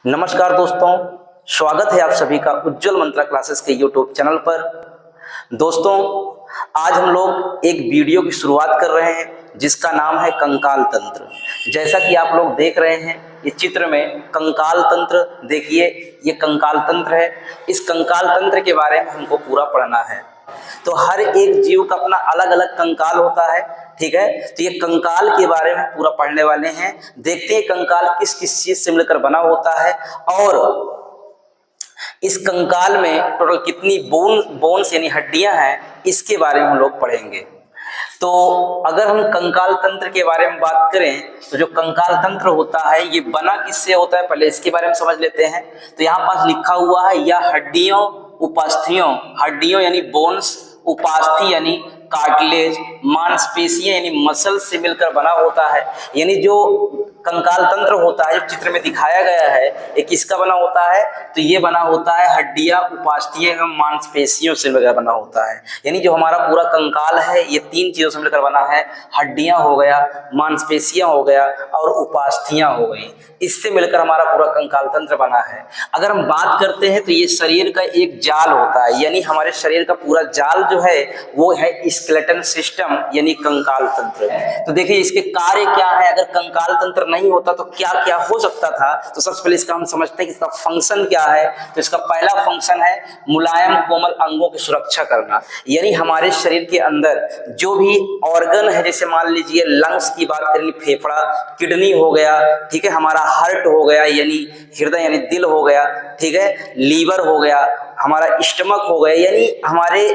नमस्कार दोस्तों, स्वागत है आप सभी का उज्जवल मंत्रा क्लासेस के यूट्यूब चैनल पर। दोस्तों, आज हम लोग एक वीडियो की शुरुआत कर रहे हैं जिसका नाम है कंकाल तंत्र। जैसा कि आप लोग देख रहे हैं इस चित्र में कंकाल तंत्र, देखिए ये कंकाल तंत्र है। इस कंकाल तंत्र के बारे में हमको पूरा पढ़ना है। तो हर एक जीव का अपना अलग अलग कंकाल होता है, ठीक है। तो ये कंकाल के बारे में पूरा पढ़ने वाले हैं। देखते हैं कंकाल किस किस चीज से मिलकर बना होता है और इस कंकाल में टोटल कितनी बोन्स यानी हड्डियां हैं, इसके बारे में हम लोग पढ़ेंगे। तो अगर हम कंकाल तंत्र के बारे में बात करें तो जो कंकाल तंत्र होता है ये बना किससे होता है, पहले इसके बारे में समझ लेते हैं। तो यहाँ पास लिखा हुआ है या हड्डियों उपास्थियों, हड्डियों यानी बोन्स, उपास्थि यानी कार्टिलेज, मांसपेशियां यानी मसल से मिलकर बना होता है। यानी जो कंकाल तंत्र होता है जो चित्र में दिखाया गया है ये किसका बना होता है, तो ये बना होता है हड्डियां, उपास्थियां एवं मांसपेशियों से मिलकर बना होता है। यानी जो हमारा पूरा कंकाल है ये तीन चीजों से मिलकर बना है, हड्डियां हो गया, मांसपेशियां हो गया और उपास्थियां हो गई। इससे मिलकर हमारा पूरा कंकाल तंत्र बना है। अगर हम बात करते हैं तो ये शरीर का एक जाल होता है, यानी हमारे शरीर का पूरा जाल जो है वो है स्केलेटन सिस्टम यानी कंकाल तंत्र। तो देखिए इसके कार्य क्या है, अगर कंकाल तंत्र नहीं होता तो क्या क्या हो सकता था। तो सबसे पहले इसका हम समझते हैं कि इसका फंक्शन क्या है। तो इसका पहला फंक्शन है मुलायम कोमल अंगों की सुरक्षा करना। यानी हमारे शरीर के अंदर जो भी ऑर्गन है, जैसे मान लीजिए लंग्स की बात करें, फेफड़ा, किडनी हो गया, ठीक है, हमारा हार्ट हो गया यानी हृदय यानी दिल हो गया, ठीक है, लीवर हो गया, हमारा स्टमक हो गया। यानी हमारे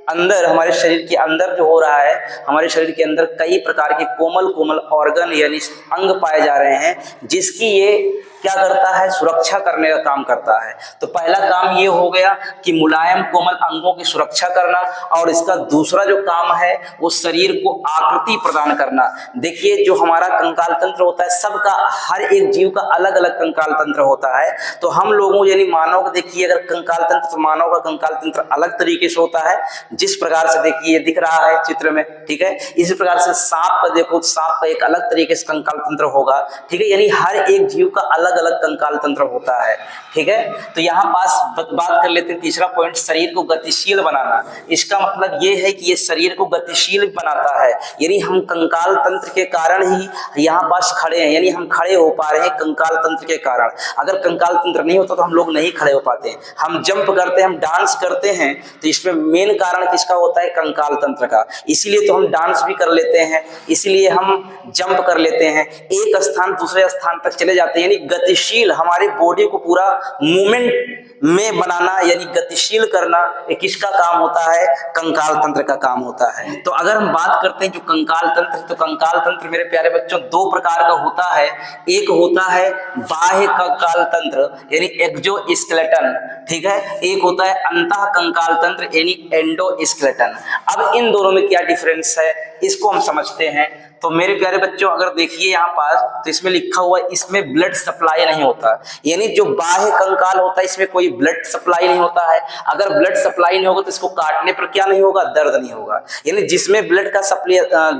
अंदर, हमारे शरीर के अंदर जो हो रहा है, हमारे शरीर के अंदर कई प्रकार के कोमल कोमल ऑर्गन यानी अंग पाए जा रहे हैं जिसकी ये क्या करता है, सुरक्षा करने का काम करता है। तो पहला काम ये हो गया कि मुलायम कोमल अंगों की सुरक्षा करना, और इसका दूसरा जो काम है वो शरीर को आकृति प्रदान करना। देखिए जो हमारा कंकाल तंत्र होता है, सबका हर एक जीव का अलग अलग कंकाल तंत्र होता है। तो हम लोगों यानी मानव को देखिए अगर कंकाल तंत्र, तो मानव का कंकाल तंत्र अलग तरीके से होता है, जिस प्रकार से देखिए दिख रहा है चित्र में, ठीक है। इसी प्रकार से सांप का देखो, सांप का एक अलग तरीके से कंकाल तंत्र होगा, ठीक है। यानी हर एक जीव का अलग अलग कंकाल तंत्र होता है, ठीक है। तो यहाँ पास बात कर लेते हैं तीसरा पॉइंट, शरीर को गतिशील बनाना। इसका मतलब ये है कि ये शरीर को गतिशील बनाता है। यानी हम कंकाल तंत्र के कारण ही यहाँ पास खड़े हैं, यानी हम खड़े हो पा रहे हैं कंकाल तंत्र के कारण। अगर कंकाल तंत्र नहीं होता तो हम लोग नहीं खड़े हो पाते। हम जंप करते हैं, हम डांस करते हैं, तो इसमें मेन कारण किसका होता है, कंकाल तंत्र का। इसीलिए तो हम डांस भी कर लेते हैं, इसलिए हम जंप कर लेते हैं, एक स्थान दूसरे स्थान तक चले जाते हैं। यानी गतिशील, हमारे बॉडी को पूरा मूवमेंट में बनाना यानी गतिशील करना, ये किसका काम होता है, कंकाल तंत्र का काम होता है। तो अगर हम बात करते हैं जो कंकाल तंत्र, तो कंकाल तंत्र मेरे प्यारे बच्चों दो प्रकार का होता है। एक होता है बाह्य कंकाल तंत्र यानी एक्सोस्केलेटन, ठीक है। एक होता है अंतः कंकाल तंत्र यानी एंडोस्केलेटन। अब इन दोनों में क्या डिफरेंस है इसको हम समझते हैं। तो मेरे प्यारे बच्चों अगर देखिए यहाँ पास, तो इसमें लिखा हुआ है इसमें ब्लड सप्लाई नहीं होता। यानी जो बाह्य कंकाल होता है इसमें कोई ब्लड सप्लाई नहीं होता है। अगर ब्लड सप्लाई नहीं होगा तो इसको काटने पर क्या नहीं होगा, दर्द नहीं होगा। यानी जिसमें ब्लड का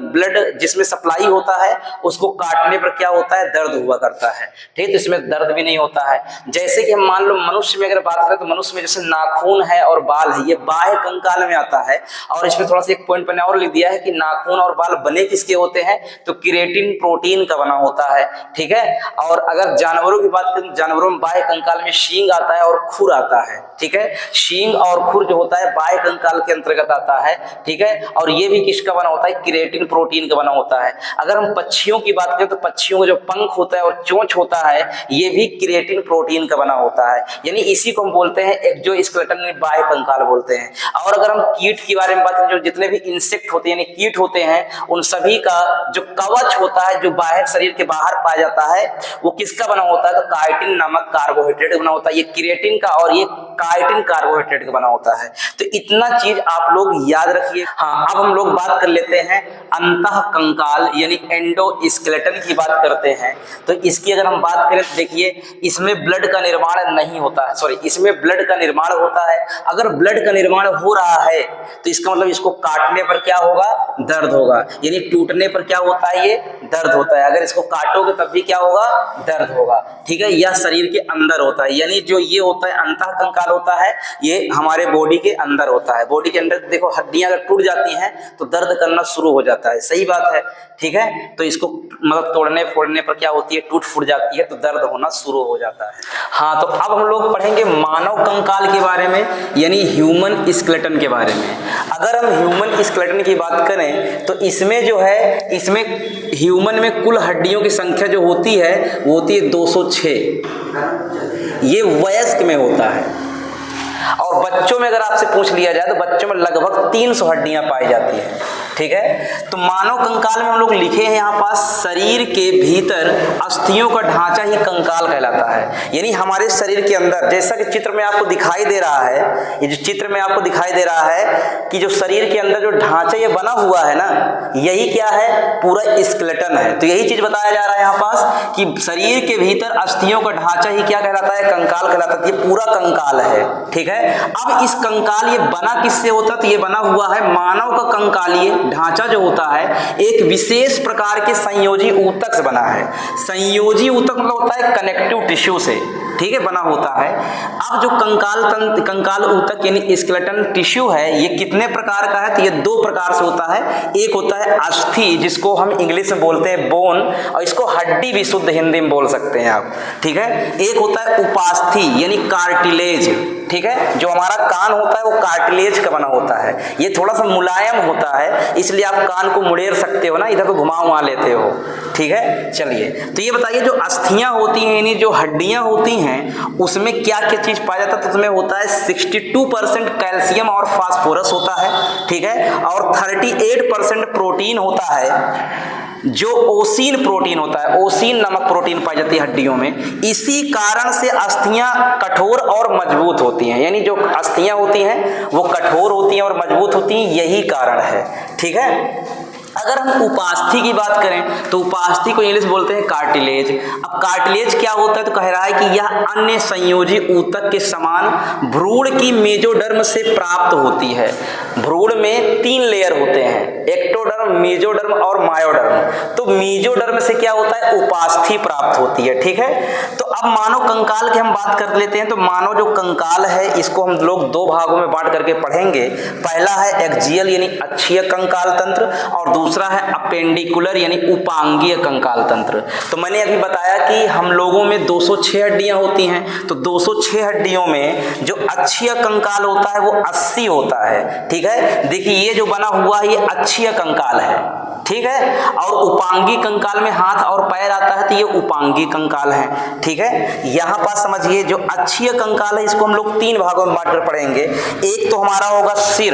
ब्लड जिसमें सप्लाई होता है उसको काटने पर क्या होता है, दर्द हुआ करता है, ठीक है। तो इसमें दर्द भी नहीं होता है। जैसे कि हम मान लो मनुष्य में अगर बात करें तो मनुष्य में जैसे नाखून है और बाल है, ये बाह्य कंकाल में आता है। और इसमें थोड़ा सा एक पॉइंट मैंने और लिख दिया है कि नाखून और बाल बने किसके होते हैं, तो केराटिन प्रोटीन का बना होता है, ठीक है। और अगर जानवरों की बात करें, जानवरों में बाह्य कंकाल में सींग आता है और खुर आता है, ठीक है। सींग और खुर जो होता है बाह्य कंकाल के अंतर्गत आता है, ठीक है। और ये भी किसका बना होता है, केराटिन प्रोटीन का बना होता है। अगर हम पक्षियों की बात करें तो पक्षियों का जो पंख होता है और चोंच होता है ये भी केराटिन प्रोटीन का बना होता है। यानी इसी को हम बोलते हैं एक्सोस्केलेटन यानी बाह्य कंकाल बोलते हैं। और अगर हम कीट के बारे में बात करें, जो जितने भी इंसेक्ट होते हैं यानी कीट होते हैं, उन सभी का जो कवच होता है जो बाहर शरीर के बाहर पाया जाता है वो किसका बना होता है, तो काइटिन नामक कार्बोहाइड्रेट बना होता है। ये केराटिन का और ये काइटिन कार्बोहाइड्रेट का बना होता है। तो इतना चीज आप लोग याद रखिए। हाँ, अब हम लोग बात कर लेते हैं अंतः कंकाल यानी एंडोस्केलेटन की बात करते हैं। तो इसकी अगर हम बात करें तो देखिए, इसमें ब्लड का निर्माण नहीं होता है, सॉरी, इसमें ब्लड का निर्माण होता है। अगर ब्लड का निर्माण हो रहा है तो इसका मतलब इसको काटने पर क्या होगा, दर्द होगा, यानी टूटने पर क्या होता है, ये दर्द होता है। अगर इसको काटोगे तब भी क्या होगा, दर्द होगा। ठीक है, यह शरीर के अंदर होता है, यानी जो ये होता है अंतः कंकाल होता है, ये हमारे बॉडी के अंदर होता है। बॉडी के अंदर देखो हड्डियां अगर टूट जाती हैं तो दर्द करना शुरू हो जाता है, सही बात है। ठीक है, तो इसको मतलब तोड़ने फोड़ने पर क्या होती है, टूट फूट जाती है, तो दर्द होना शुरू हो जाता है। हाँ, तो अब हम लोग पढ़ेंगे मानव कंकाल के बारे में, यानी ह्यूमन स्केलेटन के बारे में। अगर हम ह्यूमन स्केलेटन की बात करें तो इसमें जो है, इसमें ह्यूमन में कुल हड्डियों की संख्या जो होती है वो होती है 206। ये वयस्क में होता है। और बच्चों में अगर आपसे पूछ लिया जाए तो बच्चों में लगभग 300 हड्डियां पाई जाती हैं। ठीक है, तो मानव कंकाल में हम लोग लिखे हैं यहाँ पास, शरीर के भीतर अस्थियों का ढांचा ही कंकाल कहलाता है। यानी हमारे शरीर के अंदर, जैसा कि चित्र में आपको दिखाई दे रहा है, ये जो चित्र में आपको दिखाई दे रहा है कि जो शरीर के अंदर जो ढांचा ये बना हुआ है ना, यही क्या है, पूरा स्केलेटन है। तो यही चीज बताया जा रहा है यहाँ पास कि शरीर के भीतर अस्थियों का ढांचा ही क्या कहलाता है, कंकाल कहलाता है। ये पूरा कंकाल है। ठीक है, अब इस कंकाल ये बना किससे होता है, तो ये बना हुआ है मानव का कंकालीय ढांचा जो होता है एक विशेष प्रकार के संयोजी ऊतक से बना है। संयोजी ऊतक मतलब होता है कनेक्टिव टिश्यू से, ठीक है, बना होता है। अब जो कंकाल ऊतक यानी स्केलेटन टिश्यू है, ये कितने प्रकार का है, तो ये 2 प्रकार से होता है। एक होता है अस्थि, जिसको हम इंग्लिश में बोलते हैं बोन, और इसको हड्डी भी शुद्ध हिंदी में बोल सकते हैं आप। ठीक है, एक होता है उपास्थि यानी कार्टिलेज। ठीक है, जो हमारा कान होता है वो कार्टिलेज का बना होता है। ये थोड़ा सा मुलायम होता है, इसलिए आप कान को मुड़ेर सकते हो ना, इधर तो घुमा लेते हो। ठीक है, चलिए, तो ये बताइए जो अस्थियां होती हैं यानी जो हड्डियां होती हैं उसमें क्या क्या चीज पाया जाता है, तो उसमें होता है 62% कैल्शियम और फास्फोरस होता है। ठीक है, और 38% प्रोटीन होता है, जो ओसीन प्रोटीन होता है, ओसीन नामक प्रोटीन पाई जाती है हड्डियों में। इसी कारण से अस्थियां कठोर और मजबूत होती हैं, यानी जो अस्थियां होती हैं वो कठोर होती हैं और मजबूत होती हैं, यही कारण है। ठीक है, अगर हम उपास्थि की बात करें तो उपास्थि को इंग्लिश बोलते हैं कार्टिलेज। अब कार्टिलेज क्या होता है, तो कह रहा है कि यह अन्य संयोजी ऊतक के समान भ्रूण की मेजोडर्म से प्राप्त होती है। भ्रूण में 3 लेयर होते हैं, एक्टोडर्म, मेजोडर्म और मायोडर्म। तो मेजोडर्म से क्या होता है, उपास्थि प्राप्त होती है। ठीक है, तो अब मानव कंकाल की हम बात कर लेते हैं। तो मानव जो कंकाल है इसको हम लोग 2 भागों में बांट करके पढ़ेंगे। पहला है एक्जियल यानी अक्षीय कंकाल तंत्र, और दूसरा है अपेंडिकुलर यानी उपांगीय कंकाल तंत्र। तो मैंने अभी बताया कि हम लोगों में 206 हड्डियां होती हैं, तो 206 हड्डियों में जो अक्षीय कंकाल होता है वो 80 होता है। ठीक है, देखिए ये जो बना हुआ है ये अक्षीय कंकाल है। ठीक है, और उपांगी कंकाल में हाथ और पैर आता है तो ये उपांगी कंकाल है। ठीक है, यहां पास समझिए जो अक्षीय कंकाल है इसको हम लोग 3 भागों में बांटकर पढ़ेंगे। एक तो हमारा होगा सिर,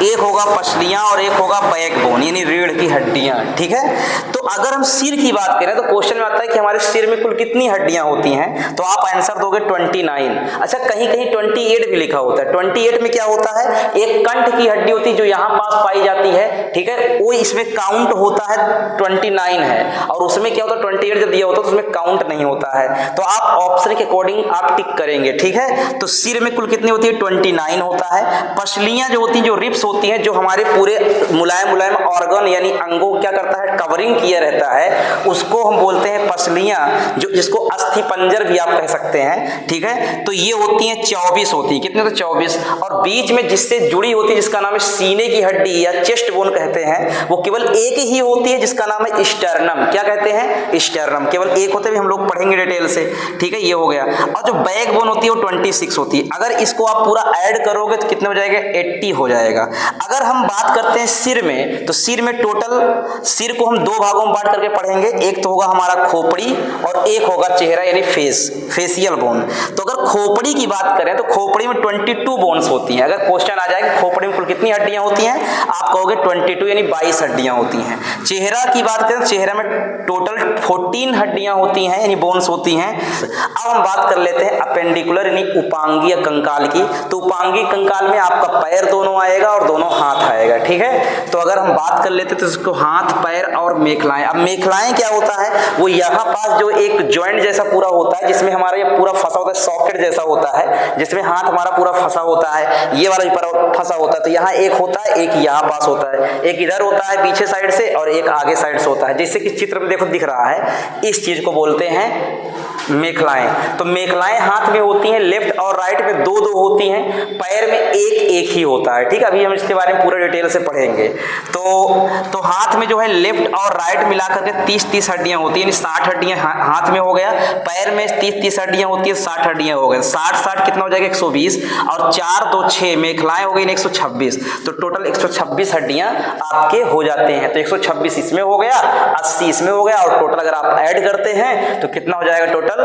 एक होगा पसलियां और एक होगा बैकबोन यानी रीढ़ की हड्डियां। ठीक है, तो अगर हम सिर की बात करें तो क्वेश्चन में आता है कि हमारे सिर में कुल कितनी हड्डियां होती हैं, तो आप आंसर दोगे 29। अच्छा, कहीं कहीं 28 भी लिखा होता है। 28 में क्या होता है, एक कंठ की हड्डी होती है जो यहाँ पास पाई जाती है। ठीक है, वो इसमें काउंट होता है 29 है, और उसमें क्या होता है 28 जब दिया होता है तो उसमें काउंट नहीं होता है। तो आप ऑप्शन के अकॉर्डिंग आप टिक करेंगे। ठीक है, तो सिर में कुल कितनी होती है, 29 होता है। पसलियां जो होती हैं, जो रिब्स होती हैं, जो हमारे पूरे मुलायम मुलायम ऑर्गन यानी अंगों क्या करता है, कवरिंग किया रहता है, उसको हम बोलते हैं पसलियां, जो जिसको अस्थि पंजर भी आप कह सकते हैं। ठीक है, तो ये होती हैं 24 होती है, कितने, तो 24। और बीच में जिससे जुड़ी होती है जिसका नाम है सीने की हड्डी या चेस्ट बोन कहते हैं, वो केवल एक ही होती है जिसका नाम है स्टर्नम। क्या कहते हैं, स्टर्नम, केवल एक होते हैं, हम लोग पढ़ेंगे डिटेल से। ठीक है, ये हो गया। और जो बैक बोन होती है वो 26 होती है। अगर इसको आप पूरा ऐड करोगे तो कितने हो जाएगा, 80 हो जाएगा। अगर हम बात करते हैं सिर में, तो सिर में टोटल, सिर को हम 2 भागों में बांट करके पढ़ेंगे। एक तो होगा हमारा खोपड़ी और एक होगा चेहरा यानी फेस, फेसियल बोन। तो अगर खोपड़ी की बात करें तो खोपड़ी में 22 बोन्स होती हैं। अगर क्वेश्चन आ जाए कि खोपड़ी में कुल कितनी हड्डियां होती हैं, आप कहोगे 22 यानी 22 हड्डियां होती हैं। चेहरा की बात करें तो चेहरा में टोटल 14 हड्डियां होती हैं यानी बोन्स होती हैं। अब हम बात कर लेते हैं अपेंडिकुलर यानी उपांगीय कंकाल की। तो उपांगीय कंकाल में आपका पैर दोनों आएगा और दोनों हाथ आएगा, ठीक है। तो अगर हम बात कर लेते तो इसको हाथ, पैर और मेखलाएं। अब मेखलाएं क्या होता है, वो यहाँ पास जो एक जॉइंट जैसा पूरा होता है जिसमें हमारा ये पूरा फंसा होता है, सॉकेट जैसा होता है जिसमें हाथ हमारा पूरा फंसा होता है, ये वाला भी पूरा फंसा होता है। तो यहाँ एक होता है, एक यहाँ पास होता है, एक इधर होता है पीछे साइड से और एक आगे साइड से होता है। जैसे कि चित्र में देखो दिख रहा है, इस चीज को बोलते हैं मेखलाएं। तो मेखलाएं हाथ में होती हैं, लेफ्ट और राइट में दो दो होती हैं, पैर में एक एक ही होता है, ठीक है। अभी हम इसके बारे में पूरा डिटेल से पढ़ेंगे। तो हाथ में जो है लेफ्ट और राइट मिलाकर के 30-30 हड्डियां होती है, यानी 60 हड्डियां हाथ में हो गया। पैर में 30-30 हड्डियां होती है, 60 हड्डियां हो गए। 60 कितना हो जाएगा 120 और 4 2 6 मेखलाएं हो गई 126। तो टोटल 126 हड्डियां आपके हो जाते हैं। तो 126 इसमें हो गया, 80 इसमें हो गया और टोटल अगर आप ऐड करते हैं तो कितना हो जाएगा, टोटल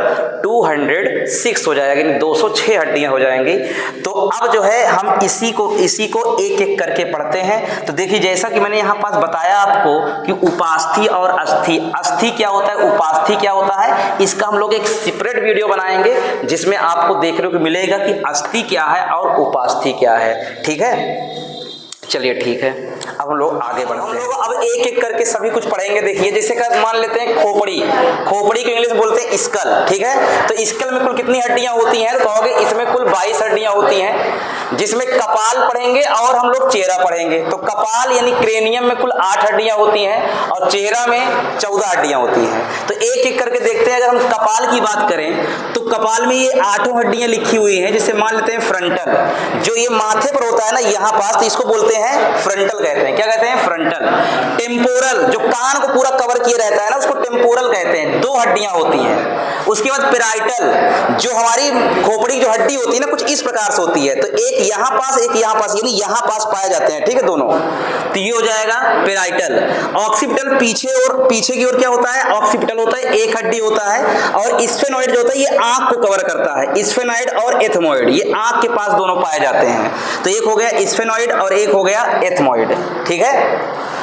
206 हो जाएगा, यानी 206 हड्डियां हो जाएंगी। तो अब जो है हम इसी को एक एक करके पढ़ते हैं। तो देखिए जैसा कि मैंने यहाँ पास बताया आपको कि उपास्थि और अस्थि, अस्थि क्या होता है, उपास्थि क्या होता है, इसका हम लोग एक सेपरेट वीडियो बनाएंगे जिसमें आपको देखने को मिलेगा कि अस्थि क्या है और उपास्थि क्या है, ठीक है। चलिए ठीक है, अब हम लोग आगे बढ़ते हैं। हम लोग अब एक एक करके सभी कुछ पढ़ेंगे। देखिए जैसे कि मान लेते हैं खोपड़ी, खोपड़ी को इंग्लिश में बोलते हैं स्कल, ठीक है। तो स्कल में कुल कितनी हड्डियां होती हैं, तो कहोगे इसमें कुल 22 हड्डियां होती हैं, जिसमें कपाल पढ़ेंगे और हम लोग चेहरा पढ़ेंगे। तो कपाल यानी क्रेनियम में कुल 8 हड्डियां होती हैं और चेहरा में 14 हड्डियां होती हैं। तो एक एक करके देखते हैं। अगर हम कपाल की बात करें तो कपाल में ये 8 हड्डियां लिखी हुई हैं, जिसे मान लेते हैं फ्रंटल, जो ये माथे पर होता है ना यहाँ पास, तो इसको बोलते हैं फ्रंटल कहते हैं। क्या कहते हैं, फ्रंटल। टेम्पोरल जो कान को पूरा कवर किए रहता है ना, उसको टेम्पोरल कहते हैं, 2 हड्डियां होती हैं। उसके बाद पेराइटल, जो हमारी खोपड़ी जो हड्डी होती है ना कुछ इस प्रकार से होती है, तो एक यहाँ पास एक यहाँ पास, यानी यहाँ पास पाए जाते हैं, ठीक है, दोनों। तो ये हो जाएगा पेराइटल। ऑक्सीपिटल पीछे की ओर क्या होता है, ऑक्सीपिटल होता है, एक हड्डी होता है। और स्फेनॉइड जो होता है ये आंख को कवर करता है, स्फेनॉइड और एथमोइड, ये आंख के पास दोनों पाए जाते हैं। तो एक हो गया स्फेनॉइड और एक हो गया एथमोइड, ठीक है।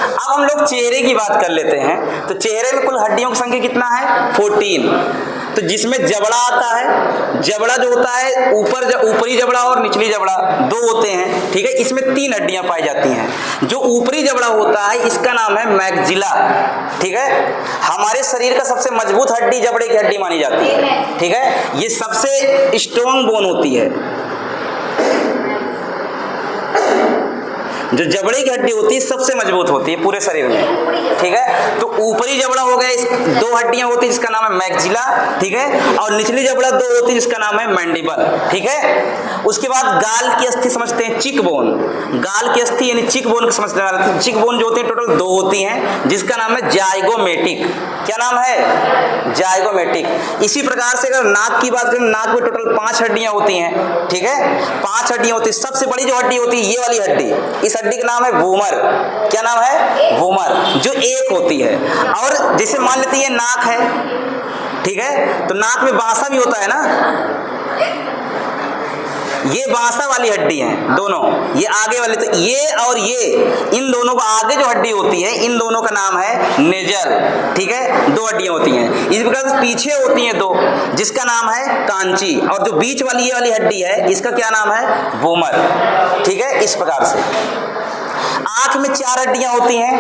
अब हम लोग चेहरे की बात कर लेते हैं। तो चेहरे में कुल हड्डियों की संख्या कितना है, 14। तो जिसमें जबड़ा आता है, जबड़ा जो होता है ऊपरी जबड़ा और निचली जबड़ा 2 होते हैं, ठीक है। इसमें 3 हड्डियां पाई जाती हैं। जो ऊपरी जबड़ा होता है इसका नाम है मैक्सिला, ठीक है। हमारे शरीर का सबसे मजबूत हड्डी जबड़े की हड्डी मानी जाती है, ठीक है। ये सबसे स्ट्रॉन्ग बोन होती है, जो जबड़े की हड्डी होती है सबसे मजबूत होती है पूरे शरीर में, ठीक है। तो ऊपरी जबड़ा हो गया, 2 हड्डियां होती है जिसका नाम है मैक्सिला, ठीक है। और निचली जबड़ा 2 होती है जिसका नाम है मैंडिबल, ठीक है। उसके बाद गाल की अस्थि समझते हैं, चिक बोन। गाल की अस्थि यानी चिक बोन को समझते हैं। चिक बोन जो होती है टोटल 2 होती हैं, जिसका नाम है जाइगोमेटिक। क्या नाम है, जाइगोमेटिक। इसी प्रकार से अगर नाक की बात करें, नाक में टोटल 5 हड्डियां होती हैं, ठीक है, 5 हड्डियां होती है। सबसे बड़ी जो हड्डी होती है ये वाली हड्डी, इस हड्डी का नाम है वूमर। क्या नाम है, वूमर, जो एक होती है। और जैसे मान लेते हैं ये नाक है, ठीक है, तो नाक में बासा भी होता है ना, ये बासा वाली हड्डी है दोनों, ये आगे वाले। तो ये और ये, इन दोनों को आगे जो हड्डी होती है इन दोनों का नाम है नेजल, ठीक है। 2 हड्डियां होती हैं। इस प्रकार से पीछे होती हैं 2, जिसका नाम है कांची। और जो बीच वाली ये वाली हड्डी है इसका क्या नाम है, वूमर, ठीक है। इस प्रकार से आंख में 4 हड्डियां होती हैं,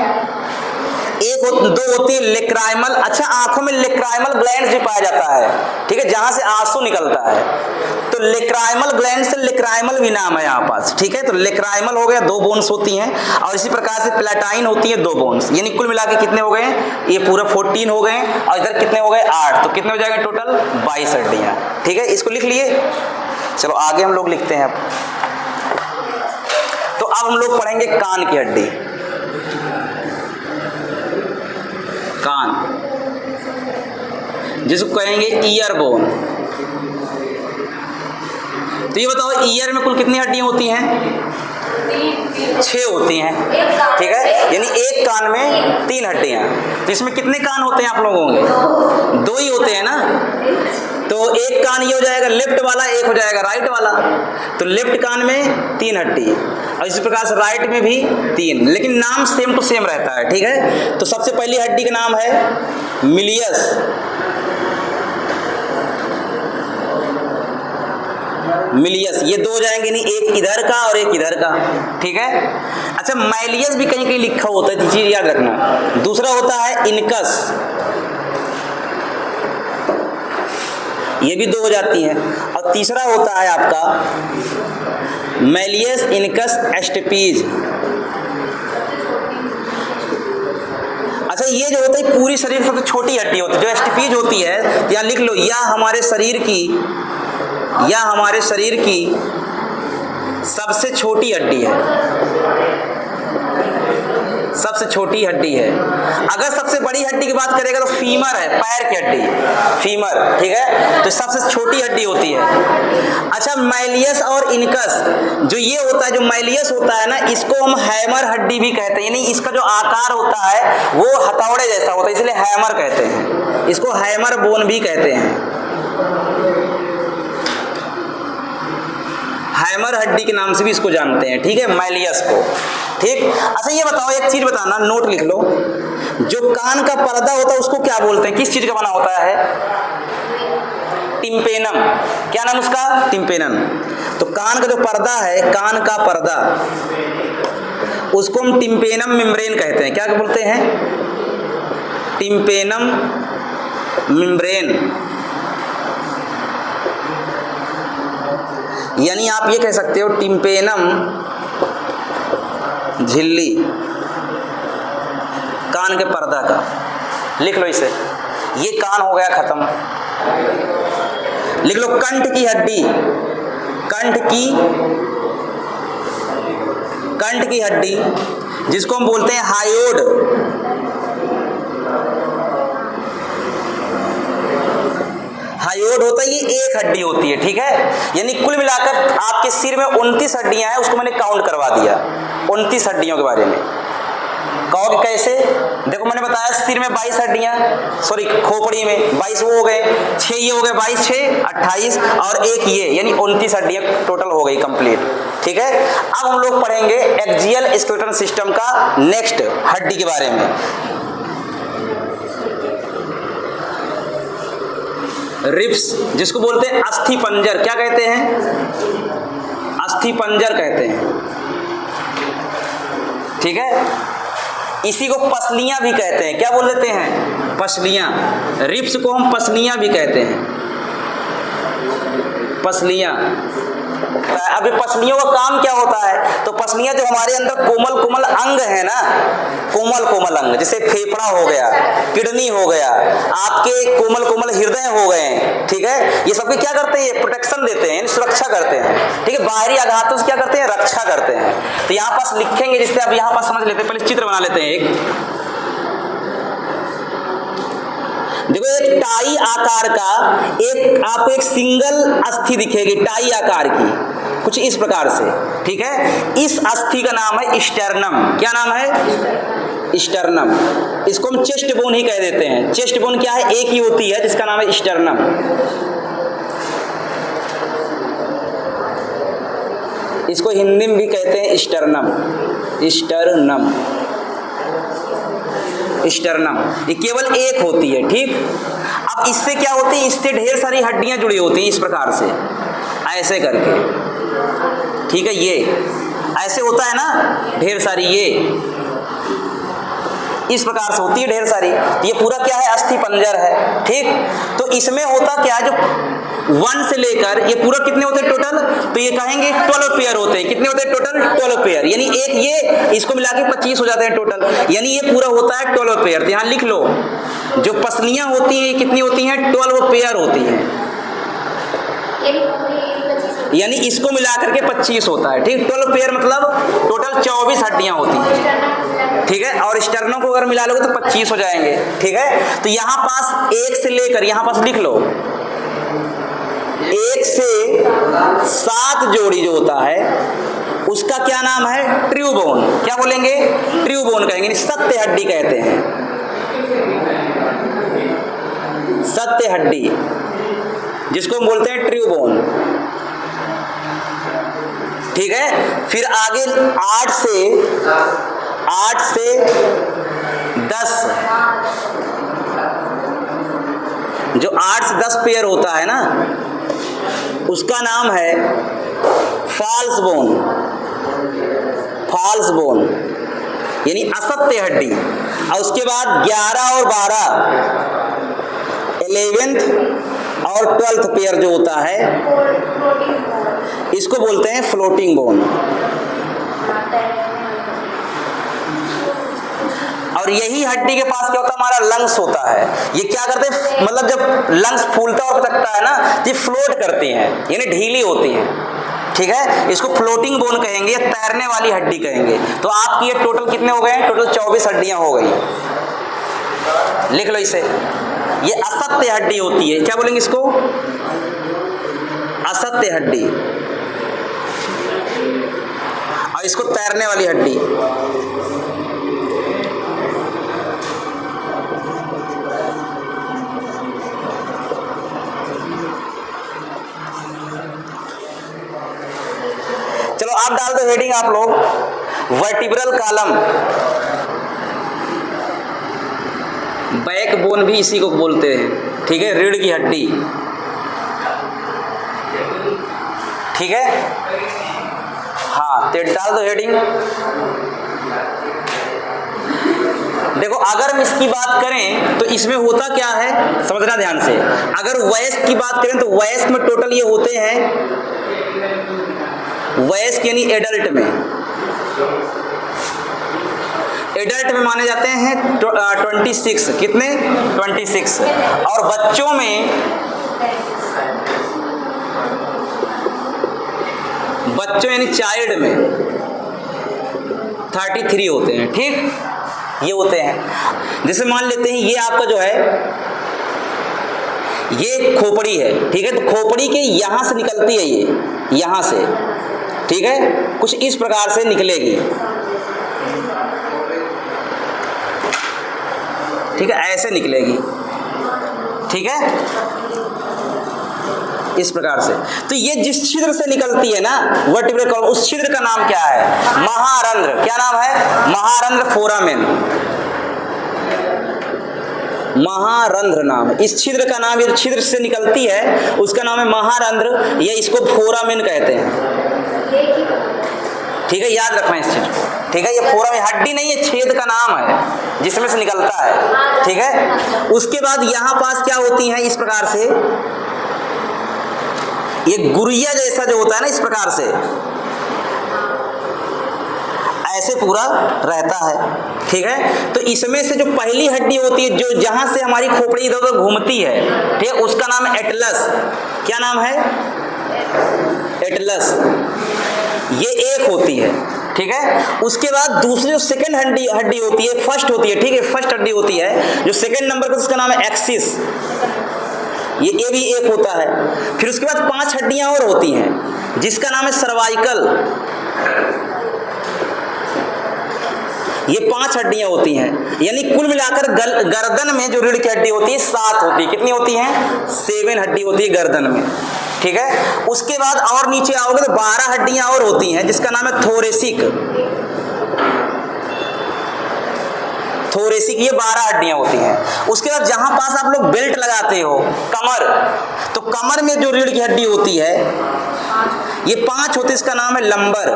2 होती है लेक्राइमल। अच्छा, आंखों में लेक्राइमल ग्लैंड भी पाया जाता है, ठीक है, जहां से आंसू निकलता है। तो लेक्राइमल ग्लैंड से लेक्राइमल भी नाम है यहाँ पास, ठीक है। तो लेक्राइमल हो गया, 2 बोन्स होती हैं। और इसी प्रकार से प्लेटाइन होती है 2 बोन्स, यानी कुल मिला के कितने हो गए, ये पूरा 14 हो गए। और इधर कितने हो गए, 8। तो कितने हो जाएंगे टोटल, 22 हड्डियां, ठीक है। इसको लिख लिए। चलो आगे हम लोग लिखते हैं। तो अब हम लोग पढ़ेंगे कान की हड्डी। कान, जिसको कहेंगे ईयर बोन। तो ये बताओ ईयर में कुल कितनी हड्डियां होती हैं, 6 होती हैं, ठीक है। यानी एक कान में 3 हड्डियां। तो इसमें कितने कान होते हैं आप लोगों में, 2 ही होते हैं ना। तो एक कान ये हो जाएगा लेफ्ट वाला, एक हो जाएगा राइट वाला। तो लेफ्ट कान में 3 हड्डी और इसी प्रकार से राइट में भी 3, लेकिन नाम सेम टू सेम रहता है, ठीक है। तो सबसे पहली हड्डी का नाम है मिलियस, मिलियस, ये 2 जाएंगे नहीं, एक इधर का और एक इधर का, ठीक है। अच्छा, मैलियस भी कहीं कहीं लिखा होता है, चीज याद रखना। दूसरा होता है इनकस, ये भी 2 हो जाती हैं। और तीसरा होता है आपका मैलियस इनकस एस्टेपीज। अच्छा, ये जो होता है पूरी शरीर सबसे छोटी हड्डी होती है, जो एस्टेपीज होती है, तो यहाँ लिख लो, या हमारे शरीर की सबसे छोटी हड्डी है, सबसे छोटी हड्डी है। अगर सबसे बड़ी हड्डी की बात करेगा तो फीमर है, पैर की हड्डी, फीमर, ठीक है। तो सबसे छोटी हड्डी होती है। अच्छा, मैलियस और इनकस जो ये होता है, जो मैलियस होता है ना, इसको हम हैमर हड्डी भी कहते हैं, यानी इसका जो आकार होता है वो हथौड़े जैसा होता है, इसलिए हैमर कहते हैं, इसको हैमर बोन भी कहते हैं, हैमर हड्डी के नाम से भी इसको जानते हैं, ठीक है, मैलियस को, ठीक। अच्छा, ये बताओ, एक चीज बताना, नोट लिख लो, जो कान का पर्दा होता है उसको क्या बोलते हैं, किस चीज का बना होता है? टिम्पेनम। क्या नाम उसका? टिम्पेनम। तो कान का जो पर्दा है, कान का पर्दा, उसको हम टिम्पेनम मेम्ब्रेन कहते हैं। क्या बोलते हैं? Tympanum membrane. यानी आप ये कह सकते हो टिम्पेनम झिल्ली, कान के पर्दा का, लिख लो इसे। ये कान हो गया खत्म। लिख लो कंठ की हड्डी, कंठ की हड्डी जिसको हम बोलते हैं हायोड। हायोड होता है, ये एक हड्डी होती है, ठीक है। यानी कुल मिलाकर आपके सिर में 29 हड्डियां हैं, उसको मैंने काउंट करवा दिया, 29 हड्डियों के बारे में। कहोगे कैसे? देखो, मैंने बताया सिर में 22 हड्डियां, सॉरी खोपड़ी में 22 वो हो गए, 6 ये हो गए, 22 6 28 और एक ये, यानी 29 हड्डियां टोटल हो गई कंप्लीट, ठीक है। अब हम लोग पढ़ेंगे एक्सियल स्केलेटल सिस्टम का नेक्स्ट हड्डी के बारे में। रिब्स, जिसको बोलते हैं अस्थि पंजर। क्या कहते हैं? अस्थि पंजर कहते हैं, ठीक है। इसी को पसलियां भी कहते हैं। क्या बोल देते हैं? पसलियां। रिब्स को हम पसलियां भी कहते हैं, पसलियां। अभी पसलियों का काम क्या होता है? तो पसलियां जो हमारे अंदर कोमल कोमल अंग है ना, कोमल कोमल अंग, जैसे फेफड़ा हो गया, किडनी हो गया, आपके कोमल कोमल हृदय हो गए, ठीक है। ये सबके क्या करते हैं? प्रोटेक्शन देते हैं, सुरक्षा करते हैं, ठीक है। बाहरी आघातों से क्या करते हैं? रक्षा करते हैं। तो यहाँ पास लिखेंगे, जिससे अब यहाँ पास समझ लेते हैं। पहले चित्र बना लेते हैं एक। देखो, एक टाई आकार का एक आपको एक सिंगल अस्थि दिखेगी, टाई आकार की, कुछ इस प्रकार से, ठीक है। इस अस्थि का नाम है स्टर्नम। क्या नाम है? स्टर्नम। इसको हम चेस्ट बोन ही कह देते हैं। चेस्ट बोन क्या है? एक ही होती है, जिसका नाम है स्टर्नम। इसको हिंदी में भी कहते हैं स्टर्नम, स्टर्नम, स्टर्नम। ये केवल एक होती है, ठीक। अब इससे क्या होती है? इससे ढेर सारी हड्डियां जुड़ी होती हैं, इस प्रकार से, ऐसे करके, ठीक है। ये ऐसे होता है ना, ढेर सारी, ये इस प्रकार से होती है ढेर सारी। ये पूरा क्या है? अस्थि पंजर है, ठीक। तो इसमें होता क्या है, जो 1 से लेकर ये पूरा कितने होते हैं टोटल? तो ये कहेंगे 12 पेयर होते हैं। कितने होते हैं टोटल? 12 पेयर। यानी एक ये, इसको मिला के 25 हो जाते हैं टोटल, यानी ये पूरा होता है 12 पेयर। तो यहाँ लिख लो, जो पसलियां होती हैं कितनी होती हैं? 12 पेयर होती हैं, यानी इसको मिलाकर के 25 होता है, ठीक। 12 पेयर मतलब टोटल 24 हड्डियां होती हैं, ठीक है। और स्टर्नम को अगर मिला लोगे तो 25 हो जाएंगे, ठीक है। तो यहाँ पास 1 से लेकर, यहाँ पास लिख लो, 1 से 7 जोड़ी जो होता है उसका क्या नाम है? ट्रूबोन। क्या बोलेंगे? ट्रूबोन कहेंगे, सत्य हड्डी कहते हैं, सत्य हड्डी, जिसको हम बोलते हैं ट्रू बोन। ठीक है, फिर आगे 8 से 10, जो 8 से 10 पेयर होता है ना, उसका नाम है फॉल्स बोन। फॉल्स बोन यानी असत्य हड्डी। और उसके बाद 11 और 12, 11th और 12th पेयर जो होता है, इसको बोलते हैं फ्लोटिंग बोन। और यही हड्डी के पास क्या होता है, हमारा लंग्स होता है। ये क्या करते हैं, मतलब जब लंग्स फूलता और पटकता है ना, ये फ्लोट करती हैं, यानी ढीली होती हैं। ठीक है, इसको फ्लोटिंग बोन कहेंगे या तैरने वाली हड्डी कहेंगे। तो आपकी ये टोटल कितने हो गए हैं, टोटल 24 हड्डियां हो गई। लिख लो इसे, ये असत्य हड्डी होती है। क्या बोलेंगे इसको, असत्य हड्डी। और इसको तैरने वाली हड्डी। चलो आप डाल दो हेडिंग आप लोग, वर्टिब्रल कॉलम। बैक बोन भी इसी को बोलते हैं। ठीक है, रीढ़ की हड्डी। ठीक है, हाँ, तो डाल दो हेडिंग। देखो, अगर हम इसकी बात करें तो इसमें होता क्या है, समझना ध्यान से। अगर वयस्क की बात करें तो वयस्क में टोटल ये होते हैं, वयस्क यानी एडल्ट में, एडल्ट में माने जाते हैं 26। कितने, 26। और बच्चों में, बच्चों यानी चाइल्ड में 33 होते हैं। ठीक, ये होते हैं। जैसे मान लेते हैं ये आपका जो है, ये खोपड़ी है। ठीक है, तो खोपड़ी के यहां से निकलती है, ये यहां से। ठीक है, कुछ इस प्रकार से निकलेगी। ठीक है, ऐसे निकलेगी। ठीक है, इस प्रकार से। तो ये जिस छिद्र से निकलती है ना वर्टिब्रल कॉलम, उस छिद्र का नाम क्या है, महारंध्र। क्या नाम है, महारंध्र, फोरामेन। महारंध्र नाम है इस छिद्र का नाम। ये छिद्र से निकलती है उसका नाम है महारंध्र, या इसको फोरामेन कहते हैं। ठीक है, याद रखना इस चीज को। ठीक है, ये फोरामेन हड्डी नहीं है, छेद का नाम है जिसमें से निकलता है। ठीक है, उसके बाद यहां पास क्या होती है, इस प्रकार से ये गुरिया जैसा जो होता है ना, इस प्रकार से ऐसे पूरा रहता है। ठीक है, तो इसमें से जो पहली हड्डी होती है, जो जहां से हमारी खोपड़ी इधर उधर घूमती है, ठीक है, उसका नाम है एटलस। क्या नाम है, एटलस। ये एक होती है। ठीक है, उसके बाद दूसरी जो सेकंड हड्डी होती है, फर्स्ट होती है। ठीक है, फर्स्ट हड्डी होती है जो सेकंड नंबर पर, उसका नाम है एक्सिस। ये भी एक होता है। फिर उसके बाद 5 हड्डियां और होती हैं जिसका नाम है सर्वाइकल। ये 5 हड्डियां होती हैं, यानी कुल मिलाकर गर्दन में जो रीढ़ की हड्डी होती है 7 होती है। कितनी होती हैं, 7 हड्डी होती है गर्दन में। ठीक है, उसके बाद और नीचे आओगे तो 12 हड्डियां और होती हैं जिसका नाम है थोरेसिक। थोरेसिक, ये 12 हड्डियां होती हैं। उसके बाद जहां पास आप लोग बेल्ट लगाते हो, कमर, तो कमर में जो रीढ़ की हड्डी होती है ये 5 होती है, इसका नाम है लंबर।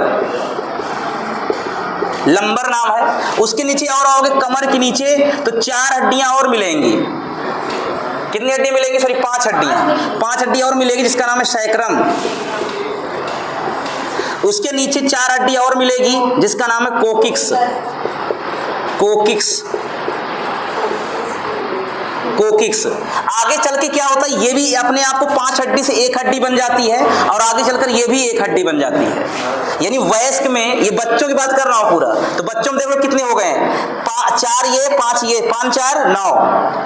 लंबर नाम है। उसके नीचे और आओगे कमर के नीचे तो 4 हड्डियां और मिलेंगी। कितनी हड्डियां मिलेंगी, सॉरी 5 हड्डियां। 5 हड्डियां और मिलेगी जिसका नाम है सैक्रम। उसके नीचे 4 हड्डियां और मिलेगी जिसका नाम है कोकिक्स। कोकिक्स, कोकिक्स। आगे चल के क्या होता है, ये भी अपने आप को 5 हड्डी से 1 हड्डी बन जाती है, और आगे चलकर ये भी 1 हड्डी बन जाती है। यानी वयस्क में, ये बच्चों की बात कर रहा हूं पूरा, तो बच्चों में देखो कितने हो गए हैं, 4 ये 5 ये, 5 4 9,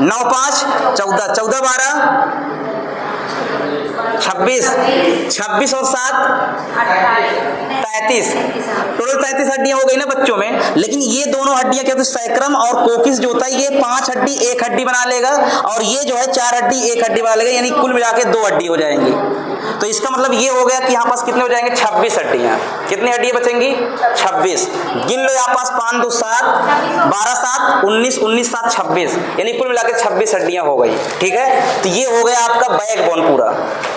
9 5 14, 14 12 26, 26 और 7 33, टोटल 33 हड्डियां हो गई ना बच्चों में। लेकिन ये दोनों हड्डियां क्या होती है, सैक्रम और कोकिस जो होता है, ये 5 हड्डी एक हड्डी बना लेगा, और ये जो है 4 हड्डी एक हड्डी बना लेगा, यानी कुल मिला के 2 हड्डी हो जाएंगी। तो इसका मतलब ये हो गया कि यहाँ पास कितने हो जाएंगे, 26 हड्डियां। कितनी हड्डियां बचेंगी, 26। गिन लो यहाँ पास, 5 2 7, 12 7 19, 19 7 26, यानी कुल मिला के 26 हड्डियां हो गई। ठीक है, तो ये हो गया आपका बैकबोन पूरा,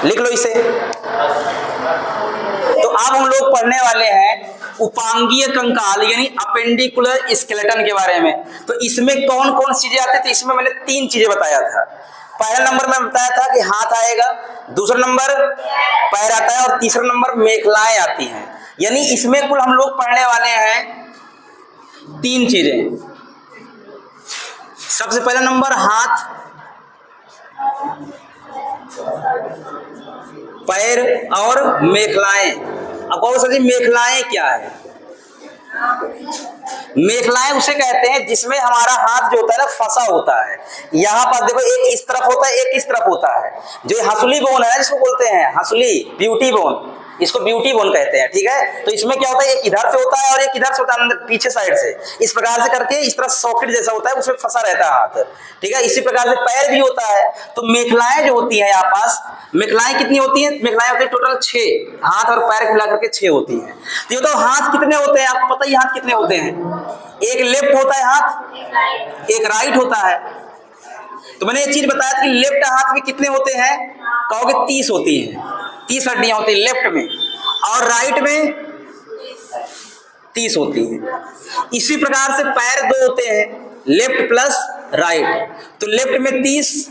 लिख लो इसे। तो अब हम लोग पढ़ने वाले हैं उपांगीय कंकाल यानी अपेंडिकुलर स्केलेटन के बारे में। तो इसमें कौन कौन चीजें आती थी, इसमें मैंने 3 चीजें बताया था। पहला नंबर में बताया था कि हाथ आएगा, दूसरा नंबर पैर आता है, और तीसरा नंबर मेखलाएं आती हैं। यानी इसमें कुल हम लोग पढ़ने वाले हैं 3 चीजें। सबसे पहला नंबर हाथ, पैर और मेखलाएं। अब और सर मेखलाएं क्या है? मेखलाएं उसे कहते हैं जिसमें हमारा हाथ जो होता है ना फंसा होता है। यहाँ पर देखो, एक इस तरफ होता है, एक इस तरफ होता है। जो हसुली बोन है ना, जिसको बोलते हैं हसुली, ब्यूटी बोन, इसको ब्यूटी बोन कहते हैं। ठीक है, तो इसमें क्या होता है, एक इधर से होता है और एक इधर से होता है, पीछे साइड से, इस प्रकार से करके इस तरह सॉकेट जैसा होता है, उसमें फंसा रहता है हाथ। ठीक है, इसी प्रकार से पैर भी होता है। तो मेखलाएं जो होती है यहाँ पास, मेखलाएं कितनी होती हैं, मेखलाएं होती है टोटल 6, हाथ और पैर मिला करके 6 होती हैं। तो ये तो हाथ कितने होते हैं, आपको पता ही हाथ कितने होते हैं? एक लेफ्ट होता है हाथ, एक राइट होता है। तो मैंने एक चीज बताया कि लेफ्ट हाथ में कितने होते हैं, कहोगे 30 होती हैं, 30 हड्डियां होती है लेफ्ट में, और राइट में 30 होती है। इसी प्रकार से पैर 2 होते हैं, लेफ्ट प्लस राइट। तो लेफ्ट में 30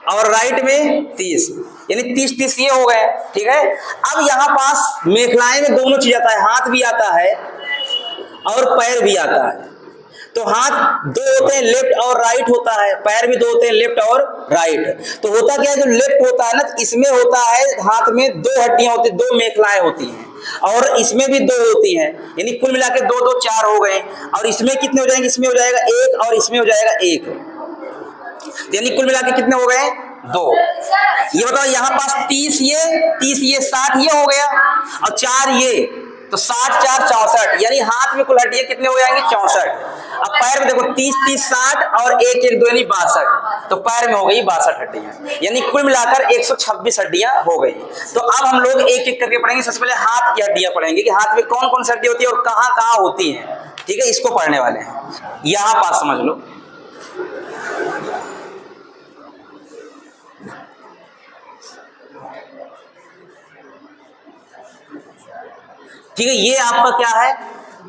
और राइट में 30, यानी 30 ये हो गए। ठीक है, अब यहाँ पास मेखलाएं में दोनों चीज आता है, हाथ भी आता है और पैर भी आता है। तो हाथ 2 होते हैं, लेफ्ट और राइट होता है, पैर भी 2 होते हैं, लेफ्ट और राइट। तो होता क्या है, जो लेफ्ट होता है ना, इसमें होता है हाथ में 2 हड्डियां होती है, 2 मेखलाएं होती हैं, और इसमें भी 2 होती हैं, यानी कुल मिला के 2 2 4 हो गए। और इसमें कितने हो जाएंगे, इसमें हो जाएगा 1 और इसमें हो जाएगा 1, यानी कुल मिला के कितने हो गए, 2। ये बताओ, यहाँ पास 30 ये 60 ये हो गया, और 4 ये, तो 60 4 64, यानी हाथ में कुल हड्डियां कितने हो जाएंगे, 64। अब पैर में देखो 30 30 60 और 1 1 2 यानी 62, तो पैर में हो गई 62 हड्डियां, यानी कुल मिलाकर 126 हड्डियां हो गई। तो अब हम लोग एक एक करके पढ़ेंगे। सबसे पहले हाथ की हड्डियां पढ़ेंगे कि हाथ में कौन कौन सी हड्डी होती है और कहाँ कहाँ होती है। ठीक है, इसको पढ़ने वाले हैं। यहाँ पास समझ लो, ठीक है, ये आपका क्या है,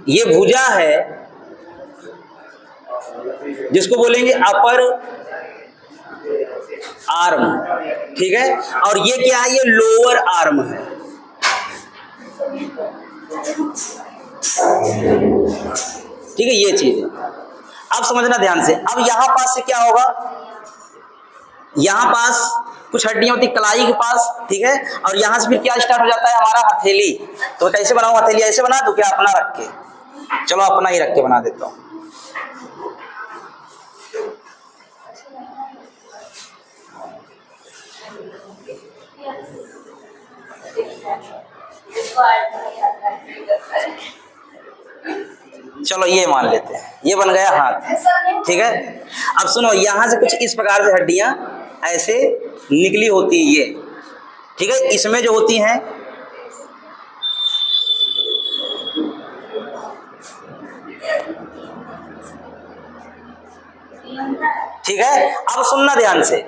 ये भुजा है, जिसको बोलेंगे अपर आर्म। ठीक है, और ये क्या है, ये लोअर आर्म है। ठीक है, ये चीज है, अब समझना ध्यान से। अब यहां पास से क्या होगा, यहां पास कुछ हड्डियां होती कलाई के पास। ठीक है, और यहां से फिर क्या स्टार्ट हो जाता है, हमारा हथेली। तो कैसे बनाऊं, हथेली ऐसे बना दूं क्या, अपना रख के? चलो अपना ही रख के बना देता हूं। चलो ये मान लेते हैं, ये बन गया हाथ। ठीक है, अब सुनो, यहां से कुछ इस प्रकार से हड्डियां ऐसे निकली होती है ये। ठीक है, इसमें जो होती हैं ठीक है, अब सुनना ध्यान से,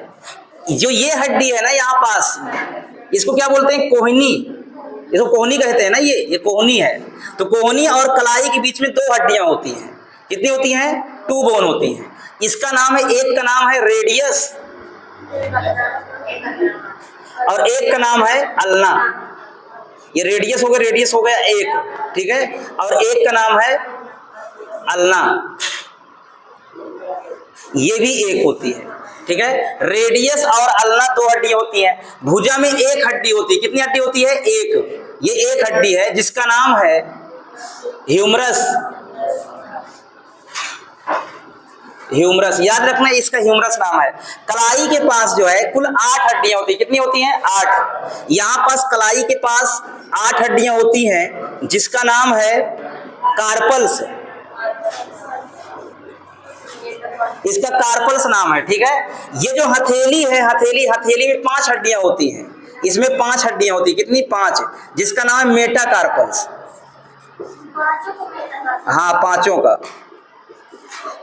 जो ये हड्डी है ना यहाँ पास, इसको क्या बोलते हैं, कोहनी। इसको कोहनी कहते हैं ना, ये कोहनी है। तो कोहनी और कलाई के बीच में 2 हड्डियां होती हैं। कितनी होती हैं, 2 बोन होती हैं। इसका नाम है, एक का नाम है रेडियस और एक का नाम है अल्ना। ये रेडियस हो गया एक। ठीक है, और एक का नाम है अल्ना, ये भी एक होती है। ठीक है, रेडियस और अल्ना 2 हड्डियां होती हैं। भुजा में 1 हड्डी होती है। कितनी हड्डी होती है, 1। ये 1 हड्डी है जिसका नाम है ह्यूमरस। ह्यूमरस, याद रखना इसका ह्यूमरस नाम है। कलाई के पास जो है कुल 8 हड्डियां होती है। कितनी होती हैं? 8। यहाँ पास कलाई के पास 8 हड्डियां होती हैं जिसका नाम है कार्पल्स। इसका कार्पल्स नाम है, ठीक है। ये जो हथेली है, हथेली में 5 हड्डियां होती हैं। इसमें 5 हड्डियां होती है। कितनी? 5, जिसका नाम है मेटाकार्पल्स। हाँ, पांचों का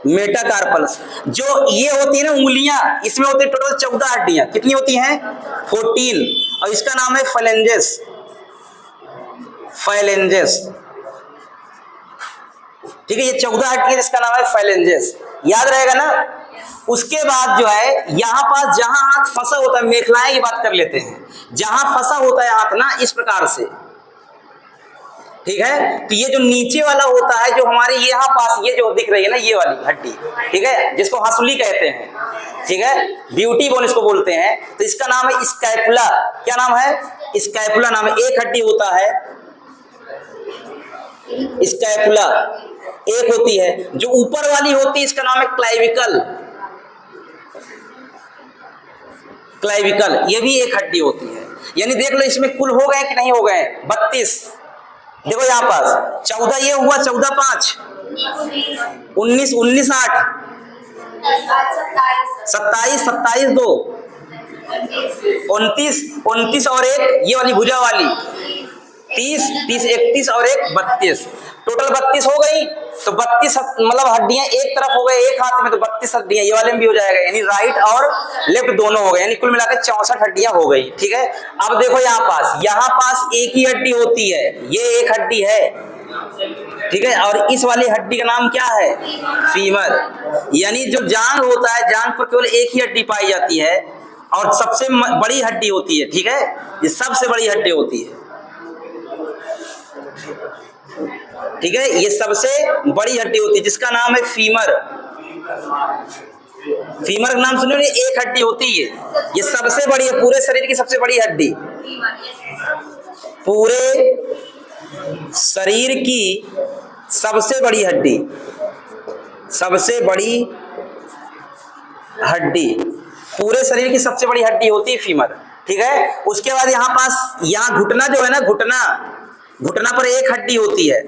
मेटाकार्पल्स। जो ये होती है ना उंगलियां, इसमें होती है टोटल 14 हड्डियां। कितनी होती हैं? 14। और इसका नाम है फाइलेंजेस। ठीक है, ये 14 हड्डियां जिसका नाम है फाइलेंजेस, याद रहेगा ना। उसके बाद जो है यहाँ पास जहां हाथ फंसा होता है, मेखलाएं की बात कर लेते हैं, जहां फंसा होता है हाथ ना, इस प्रकार से, ठीक है। तो ये जो नीचे वाला होता है, जो हमारे यहाँ पास ये जो दिख रही है ना, ये वाली हड्डी, ठीक है, जिसको हंसुली कहते हैं, ठीक है, ब्यूटी बोन इसको बोलते हैं। तो इसका नाम है स्कैपुला। क्या नाम है? स्कैपुला नाम है। एक हड्डी होता है स्कैपुला, एक होती है। जो ऊपर वाली होती है इसका नाम है क्लाइविकल। ये भी एक हड्डी होती है। यानी देख लो इसमें कुल हो गए कि नहीं हो गए? 32। देखो यहाँ पास 14 ये हुआ, 14 5 19 19 8 27 27 2 29 और एक ये वाली भुजा वाली 30 30 31 और एक 32, टोटल 32 हो गई। तो 32 मतलब हड्डियां एक तरफ हो गए एक हाथ में, तो 32 हड्डियां ये वाले में भी हो जाएगा, यानी राइट और लेफ्ट दोनों हो गए, यानी कुल मिलाकर 64 हड्डियां हो गई, ठीक है। अब देखो यहाँ पास एक ही हड्डी होती है, ये एक हड्डी है, ठीक है। और इस वाली हड्डी का नाम क्या है? फीमर। यानी जो जांघ होता है, जांघ पर केवल एक ही हड्डी पाई जाती है और सबसे बड़ी हड्डी होती है, ठीक है, ये सबसे बड़ी हड्डी होती है, ठीक है, ये सबसे बड़ी हड्डी होती है जिसका नाम है फीमर। फीमर का नाम सुने? एक हड्डी होती है, ये सबसे बड़ी है, पूरे शरीर की सबसे बड़ी हड्डी, पूरे शरीर की सबसे बड़ी हड्डी, सबसे बड़ी हड्डी, पूरे शरीर की सबसे बड़ी हड्डी होती है फीमर, ठीक है। उसके बाद यहाँ पास, यहाँ घुटना जो है ना, घुटना पर एक हड्डी होती है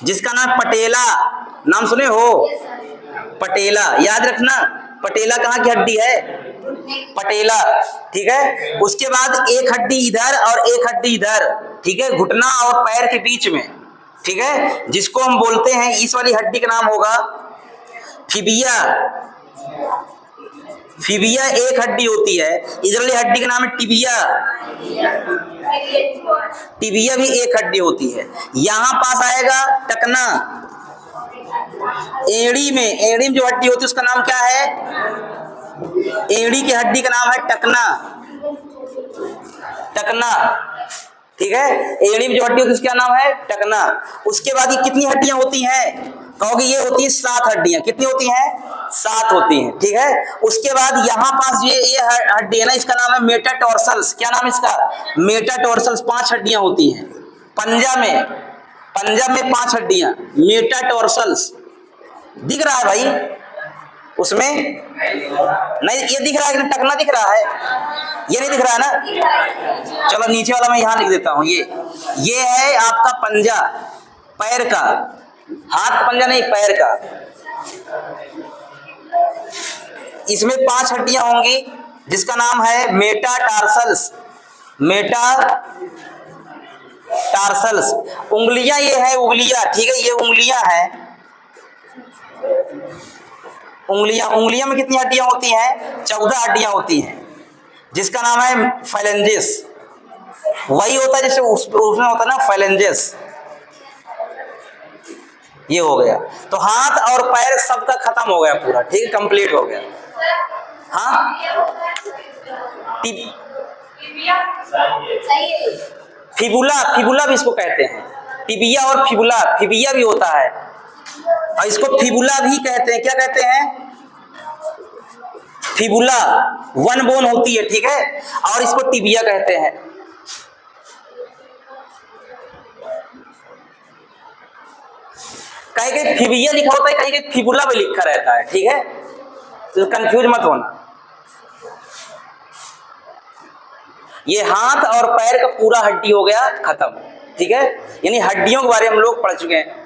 जिसका नाम पटेला। नाम सुने हो? पटेला, याद रखना, पटेला कहाँ की हड्डी है? पटेला, ठीक है। उसके बाद एक हड्डी इधर और एक हड्डी इधर, ठीक है, घुटना और पैर के बीच में, ठीक है, जिसको हम बोलते हैं, इस वाली हड्डी का नाम होगा फिबिया। फिबिया एक हड्डी होती है। इधर वाली हड्डी का नाम है टिबिया। टिबिया भी एक हड्डी होती है। यहाँ पास आएगा टकना। एड़ी में जो हड्डी होती है उसका नाम क्या है? एड़ी की हड्डी का नाम है टकना, ठीक है। एड़ी में जो हड्डी होती है उसका नाम है टकना। उसके बाद ये कितनी हड्डियां होती हैं? कहोगे ये होती है 7 हड्डियां। कितनी होती हैं? 7 होती हैं, ठीक है। उसके बाद यहाँ पास ये हड्डी है ना, इसका नाम है मेटाटॉर्सल्स। क्या नाम है इसका? मेटाटॉर्सल्स। 5 हड्डियां होती हैं पंजा में 5 हड्डियां, मेटाटॉर्सल्स। दिख रहा है भाई उसमें? नहीं, ये दिख रहा है कि टकना दिख रहा है? ये नहीं दिख रहा है ना? चलो नीचे वाला मैं यहाँ लिख देता हूँ। ये है आपका पंजा, पैर का, हाथ का पंजा नहीं, पैर का। इसमें 5 हड्डियां होंगी जिसका नाम है मेटाटार्सल्स। उंगलियां ये है, उंगलियां, ठीक है, ये उंगलियां हैं। उंगलियां में कितनी हड्डियां होती हैं? 14 हड्डियां होती हैं जिसका नाम है फाइलेंजेस। वही होता है जैसे उसमें होता है ना फाइलेंजेस। ये हो गया। तो हाथ और पैर सबका खत्म हो गया पूरा, ठीक है, कंप्लीट हो गया। हाँ, फिबुला भी इसको कहते हैं। टिबिया और फिबिया भी होता है और इसको फिबुला भी कहते हैं। क्या कहते हैं? फिबुला 1 बोन होती है, ठीक है, और इसको टिबिया कहते हैं। कहीं कहीं फिबिया लिखा होता है, कहीं कहीं फिबुला भी लिखा रहता है, ठीक है, तो कंफ्यूज मत होना। ये हाथ और पैर का पूरा हड्डी हो गया खत्म, ठीक है, यानी हड्डियों के बारे में हम लोग पढ़ चुके हैं।